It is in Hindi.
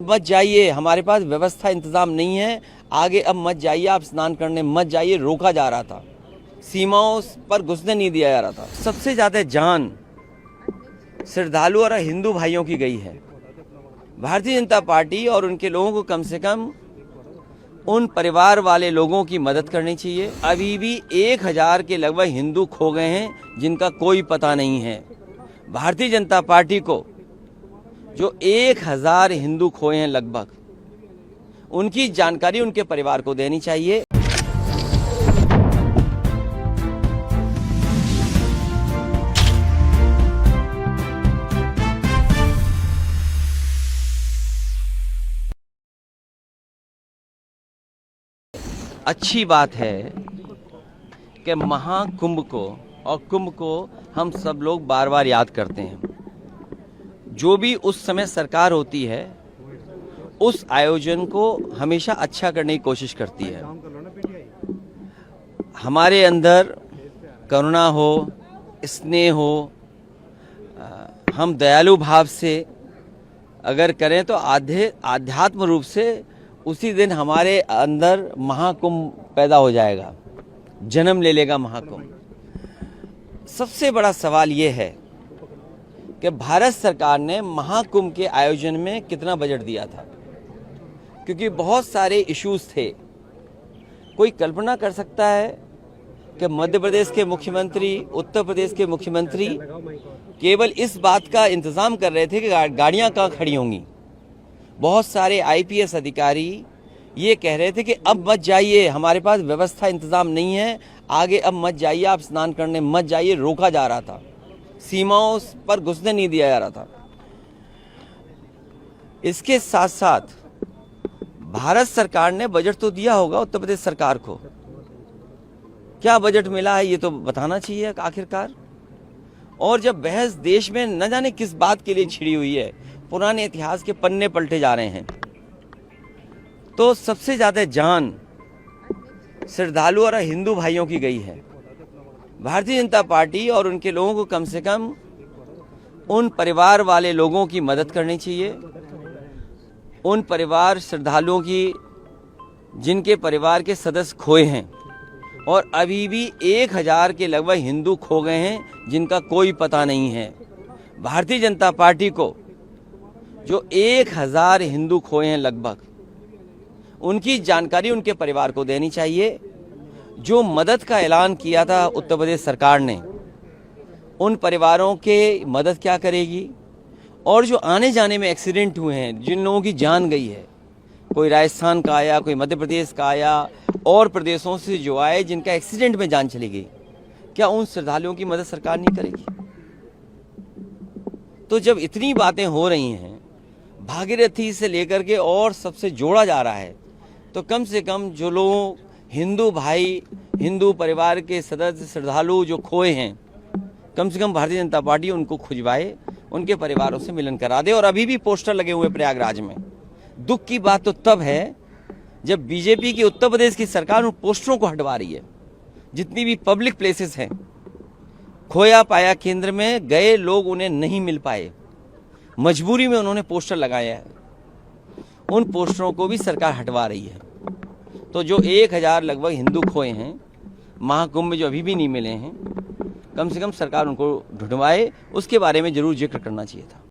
मत जाइए, हमारे पास व्यवस्था इंतजाम नहीं है, आगे अब मत जाइए, आप स्नान करने मत जाइए, रोका जा रहा था, सीमाओं पर घुसने नहीं दिया जा रहा था। सबसे ज़्यादा जान श्रद्धालु और हिंदू भाइयों की गई है। भारतीय जनता पार्टी और उनके लोगों को कम से कम उन परिवार वाले लोगों की मदद करनी चाहिए। अभी भी 1000 के लगभग हिंदू खो गए हैं जिनका कोई पता नहीं है। भारतीय जनता पार्टी को जो 1000 हिंदू खोए हैं लगभग, उनकी जानकारी उनके परिवार को देनी चाहिए। अच्छी बात है कि महाकुंभ को और कुंभ को हम सब लोग बार बार याद करते हैं। जो भी उस समय सरकार होती है उस आयोजन को हमेशा अच्छा करने की कोशिश करती है। हमारे अंदर करुणा हो, स्नेह हो, हम दयालु भाव से अगर करें तो आध्यात्म रूप से उसी दिन हमारे अंदर महाकुंभ पैदा हो जाएगा, जन्म ले लेगा महाकुंभ। सबसे बड़ा सवाल ये है कि भारत सरकार ने महाकुंभ के आयोजन में कितना बजट दिया था, क्योंकि बहुत सारे इश्यूज थे। कोई कल्पना कर सकता है कि मध्य प्रदेश के मुख्यमंत्री, उत्तर प्रदेश के मुख्यमंत्री केवल इस बात का इंतज़ाम कर रहे थे कि गाड़ियां कहाँ खड़ी होंगी। बहुत सारे आईपीएस अधिकारी ये कह रहे थे कि अब मत जाइए, हमारे पास व्यवस्था इंतजाम नहीं है, आगे अब मत जाइए, आप स्नान करने मत जाइए, रोका जा रहा था, सीमाओं पर घुसने नहीं दिया जा रहा था। इसके साथ साथ भारत सरकार ने बजट तो दिया होगा उत्तर प्रदेश सरकार को, क्या बजट मिला है ये तो बताना चाहिए आखिरकार। और जब बहस देश में न जाने किस बात के लिए छिड़ी हुई है, पुराने इतिहास के पन्ने पलटे जा रहे हैं, तो सबसे ज़्यादा जान श्रद्धालु और हिंदू भाइयों की गई है। भारतीय जनता पार्टी और उनके लोगों को कम से कम उन परिवार वाले लोगों की मदद करनी चाहिए। उन परिवार श्रद्धालुओं की जिनके परिवार के सदस्य खोए हैं और अभी भी 1000 के लगभग हिंदू खो गए हैं जिनका कोई पता नहीं है। भारतीय जनता पार्टी को जो 1000 हिंदू खोए हैं लगभग, उनकी जानकारी उनके परिवार को देनी चाहिए। जो मदद का ऐलान किया था उत्तर प्रदेश सरकार ने, उन परिवारों के मदद क्या करेगी। और जो आने जाने में एक्सीडेंट हुए हैं, जिन लोगों की जान गई है, कोई राजस्थान का आया, कोई मध्य प्रदेश का आया, और प्रदेशों से जो आए जिनका एक्सीडेंट में जान चली गई, क्या उन श्रद्धालुओं की मदद सरकार नहीं करेगी। तो जब इतनी बातें हो रही हैं, भागीरथी से लेकर के और सबसे जोड़ा जा रहा है, तो कम से कम जो लोग हिंदू भाई, हिंदू परिवार के सदस्य, श्रद्धालु जो खोए हैं, कम से कम भारतीय जनता पार्टी उनको खुजवाए, उनके परिवारों से मिलन करा दे। और अभी भी पोस्टर लगे हुए प्रयागराज में। दुख की बात तो तब है जब बीजेपी की उत्तर प्रदेश की सरकार उन पोस्टरों को हटवा रही है। जितनी भी पब्लिक प्लेसेस हैं, खोया पाया केंद्र में गए लोग उन्हें नहीं मिल पाए, मजबूरी में उन्होंने पोस्टर लगाया है, उन पोस्टरों को भी सरकार हटवा रही है। तो जो 1000 लगभग हिंदू खोए हैं महाकुंभ में, जो अभी भी नहीं मिले हैं, कम से कम सरकार उनको ढूंढवाए, उसके बारे में जरूर जिक्र करना चाहिए था।